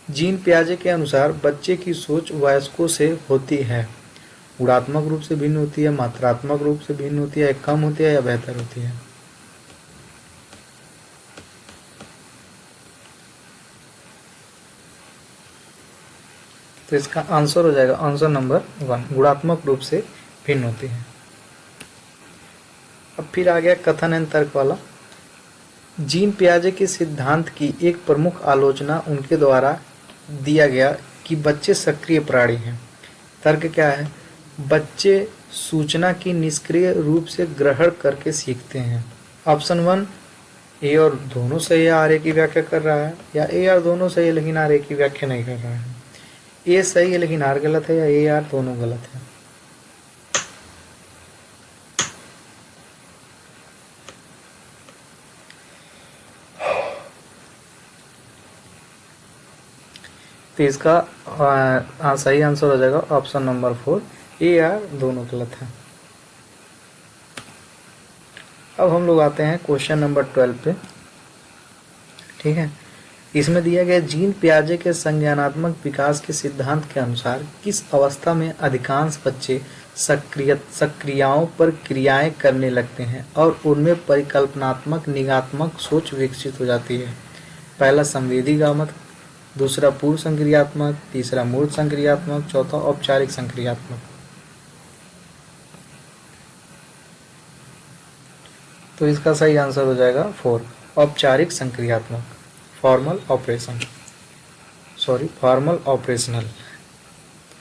Gene पियाजे के अनुसार बच्चे की सोच वयस्कों से होती है, गुणात्मक रूप से भिन्न होती है, मात्रात्मक रूप से भिन्न होती है, कम होती है या बेहतर होती है। तो इसका आंसर हो जाएगा आंसर नंबर 1, गुणात्मक रूप से भिन्न होती है। अब फिर आ गया कथन एंड तर्क वाला। जीन पियाजे के सिद्धांत की एक प्रमुख आलोचना उनके द्वारा दिया गया कि बच्चे सक्रिय प्राणी हैं। तर्क क्या है? बच्चे सूचना की निष्क्रिय रूप से ग्रहण करके सीखते हैं। ऑप्शन 1 ए और दोनों सही है, आर ए की व्याख्या कर रहा है, या ए आर दोनों सही है लेकिन आर ए की व्याख्या नहीं कर रहा है। ए सही है लेकिन आर गलत है, या ए आर दोनों गलत है। तो इसका सही आंसर हो जाएगा ऑप्शन नंबर 4, ए आर दोनों गलत है। अब हम लोग आते हैं क्वेश्चन नंबर 12 पे। ठीक है, इसमें दिया गया जीन पियाजे के संज्ञानात्मक विकास के सिद्धांत के अनुसार किस अवस्था में अधिकांश बच्चे सक्रियाओं पर क्रियाएं करने लगते हैं और उनमें परिकल्पनात्मक निगात्मक सोच विकसित हो जाती है। पहला संवेदीगामक, दूसरा पूर्व संक्रियात्मक, तीसरा मूर्त संक्रियात्मक, चौथा औपचारिक संक्रियात्मक। तो इसका सही आंसर हो जाएगा 4, औपचारिक संक्रियात्मक, फॉर्मल ऑपरेशनल।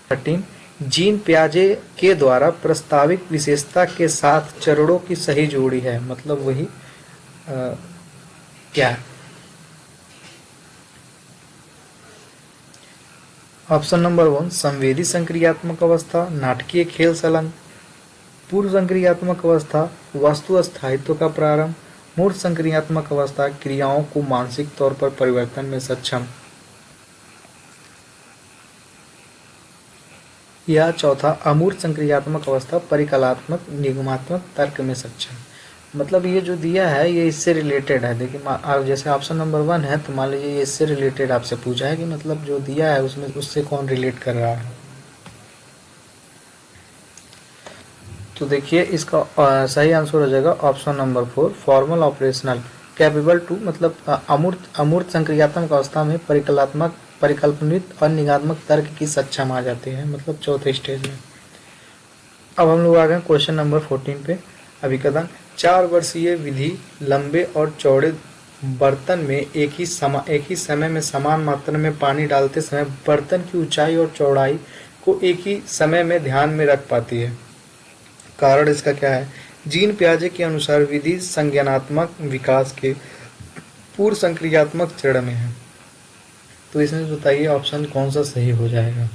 13 जीन पियाजे के द्वारा प्रस्तावित विशेषता के साथ चरणों की सही जोड़ी है, मतलब वही क्या है? ऑप्शन नंबर 1 संवेदी संक्रियात्मक अवस्था, नाटकीय खेल संलग्न, पूर्व संक्रियात्मक अवस्था, वस्तु स्थायित्व का प्रारंभ, मूर्त संक्रियात्मक अवस्था, क्रियाओं को मानसिक तौर पर परिवर्तन में सक्षम, या चौथा अमूर्त संक्रियात्मक अवस्था, परिकलात्मक निगमात्मक तर्क में सक्षम। मतलब ये जो दिया है ये इससे रिलेटेड है। देखिए जैसे ऑप्शन नंबर 1 है तो मान लीजिए ये इससे रिलेटेड आपसे पूछा है कि मतलब जो दिया है उसमें उससे कौन रिलेट कर रहा है। तो देखिए इसका सही आंसर हो जाएगा option number 4, formal operational capable to, मतलब अमूर्त संक्रियात्मक अवस्था में परिकल्पनित और निगात्मक तर्क की सक्षम आ जाते हैं, मतलब चौथे स्टेज में। अब हम लोग आ गए क्वेश्चन नंबर 14 पे। अभिकथन 4 वर्षीय विधि लंबे और चौड़े बर्तन में एक ही समय में समान मात्रा में पानी डालते समय बर्तन की ऊंचाई और चौड़ाई को एक ही समय में ध्यान में रख पाती है। कारण इसका क्या है? जीन पियाजे के अनुसार विधि संज्ञानात्मक विकास के पूर्व संक्रियात्मक चरण में है। तो इसमें बताइए ऑप्शन कौन सा सही हो जाएगा?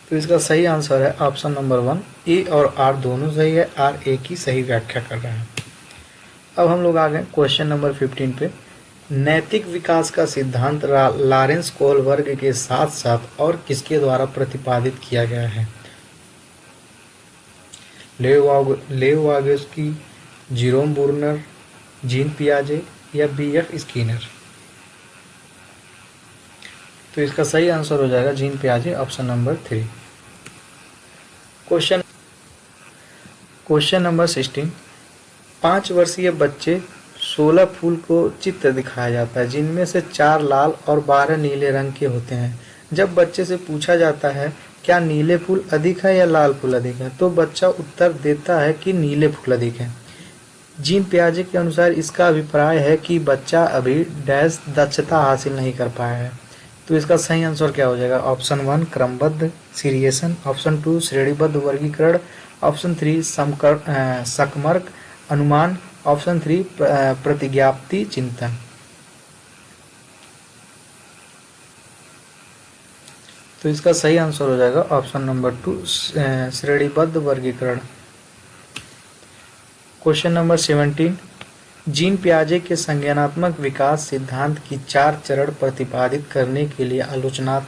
तो इसका सही आंसर है ऑप्शन नंबर 1, ए और आर दोनों सही है, आर ए की सही व्याख्या कर रहा है। अब हम लोग आ गए क्वेश्चन नंबर 15 पे। नैतिक विकास का सिद्धांत लॉरेंस कोहलबर्ग के साथ साथ और किसके द्वारा प्रतिपादित किया गया है? लेव वागोस्की, जीरोम बुर्नर, जीन पियाजे या बी.एफ. स्किनर। तो इसका सही आंसर हो जाएगा जीन पियाजे, ऑप्शन नंबर 3। Question number 16। 5 वर्षीय बच्चे 16 फूल को चित्र दिखाया जाता है जिनमें से 4 लाल और 12 नीले रंग के होते हैं। जब बच्चे से पूछा जाता है क्या नीले फूल अधिक है या लाल फूल अधिक है, तो बच्चा उत्तर देता है कि नीले फूल अधिक है। जीन पियाजे के अनुसार इसका अभिप्राय है कि बच्चा अभी डैश दक्षता हासिल नहीं कर पाया है। तो इसका सही आंसर क्या हो जाएगा? ऑप्शन 1 क्रमबद्ध सीरिएशन, ऑप्शन 2 श्रेणीबद्ध वर्गीकरण, ऑप्शन 3 सकमर्क अनुमान, ऑप्शन 3 प्रतिज्ञाप्ति चिंतन। तो इसका सही आंसर हो जाएगा ऑप्शन नंबर 2 श्रेणीबद्ध वर्गीकरण। Question number 17। जीन पियाजे के संज्ञानात्मक विकास सिद्धांत की 4 चरण प्रतिपादित करने के लिए आलोचना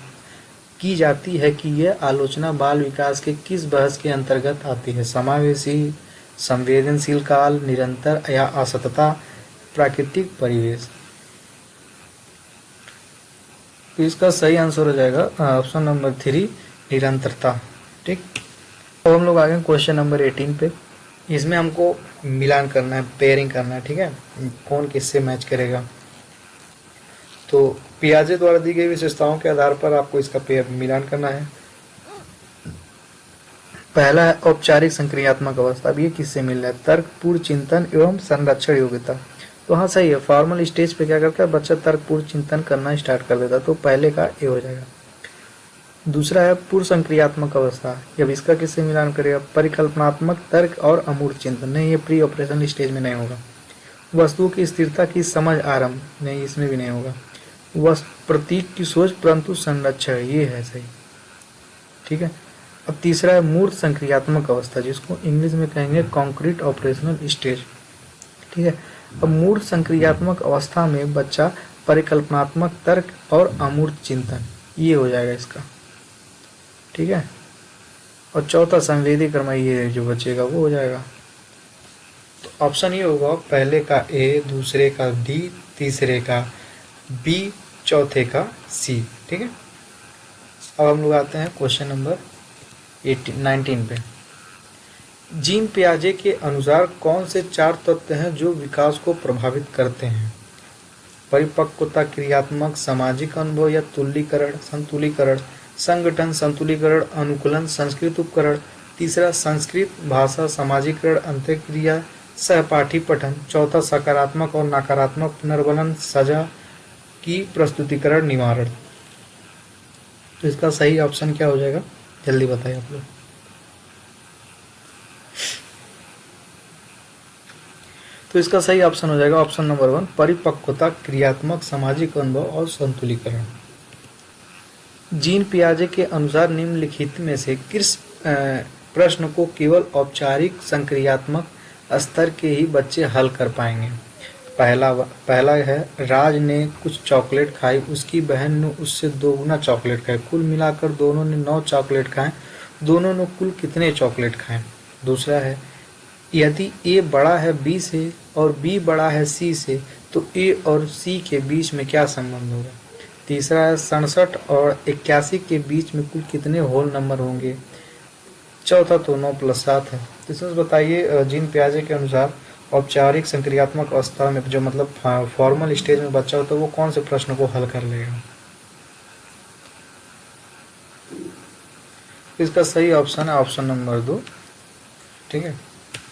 की जाती है कि यह आलोचना बाल विकास के किस बहस के अंतर्गत आती है? समावेशी, संवेदनशील काल, निरंतर या असतता, प्राकृतिक परिवेश। तो इसका सही आंसर हो जाएगा ऑप्शन नंबर 3, निरंतरता। ठीक, अब हम लोग आ गए क्वेश्चन नंबर 18 पे। इसमें हमको मिलान करना है, पेयरिंग करना है। ठीक है, कौन किससे मैच करेगा। तो पियाजे द्वारा दी गई विशेषताओं के आधार पर आपको इसका मिलान करना है। पहला है औपचारिक संक्रियात्मक अवस्था। अब ये किससे मिल रहा है, तर्कपूर्ण चिंतन एवं संरक्षण योग्यता। तो हाँ सही है, फॉर्मल स्टेज पे क्या करता है बच्चा, तर्कपूर्ण चिंतन करना स्टार्ट कर देता, तो पहले का ए हो जाएगा। दूसरा है पूर्व संक्रियात्मक अवस्था। अब इसका किससे मिलान करेगा, परिकल्पनात्मक तर्क और अमूर्त चिंतन। नहीं, ये प्री ऑपरेशन स्टेज में नहीं होगा। वस्तु की स्थिरता की समझ आरंभ, नहीं इसमें भी नहीं होगा। प्रतीक की सोच परंतु संरक्षण, ये है सही। ठीक है, अब तीसरा है मूर्त संक्रियात्मक अवस्था, जिसको इंग्लिश में कहेंगे कॉन्क्रीट ऑपरेशनल स्टेज। ठीक है, अब मूर्त संक्रियात्मक अवस्था में बच्चा परिकल्पनात्मक तर्क और अमूर्त चिंतन, ये हो जाएगा इसका। ठीक है, और चौथा संवेदी कर्म, ये जो बचेगा वो हो जाएगा। तो ऑप्शन ये होगा, पहले का ए, दूसरे का डी, तीसरे का बी, चौथे का सी। ठीक है, अब हम लोग आते हैं क्वेश्चन नंबर 19 पे। जीन पियाजे के अनुसार कौन से 4 तत्व हैं जो विकास को प्रभावित करते हैं। परिपक्वता, क्रियात्मक, सामाजिक अनुभव या तुल्यीकरण, संतुलीकरण, संगठन, संतुलीकरण, अनुकूलन, संस्कृत उपकरण। तीसरा संस्कृत भाषा, सामाजिकरण, अंतःक्रिया, सहपाठी पठन। चौथा सकारात्मक और नकारात्मक पुनर्बलन, सजा की प्रस्तुतिकरण, निवारण। तो इसका सही ऑप्शन क्या हो जाएगा, जल्दी बताइए आप लोग। तो इसका सही ऑप्शन हो जाएगा ऑप्शन नंबर 1, परिपक्वता, क्रियात्मक, सामाजिक अनुभव और संतुलीकरण। जीन पियाजे के अनुसार निम्नलिखित में से किस प्रश्न को केवल औपचारिक संक्रियात्मक स्तर के ही बच्चे हल कर पाएंगे। पहला है, राज ने कुछ चॉकलेट खाई, उसकी बहन ने उससे 2 गुना चॉकलेट खाए, कुल मिलाकर दोनों ने 9 चॉकलेट खाए, दोनों ने कुल कितने चॉकलेट खाए। दूसरा है, यदि ए बड़ा है बी से और बी बड़ा है सी से, तो ए और सी के बीच में क्या संबंध होगा। तीसरा है, 67 और 81 के बीच में कुल कितने होल नंबर होंगे। चौथा तो 9 + 7 है। तो इसमें बताइए, जीन पियाजे के अनुसार औपचारिक संक्रियात्मक अवस्था में जो मतलब फॉर्मल स्टेज में बच्चा होता है, वो कौन से प्रश्न को हल कर लेगा। इसका सही ऑप्शन है ऑप्शन नंबर 2। ठीक है।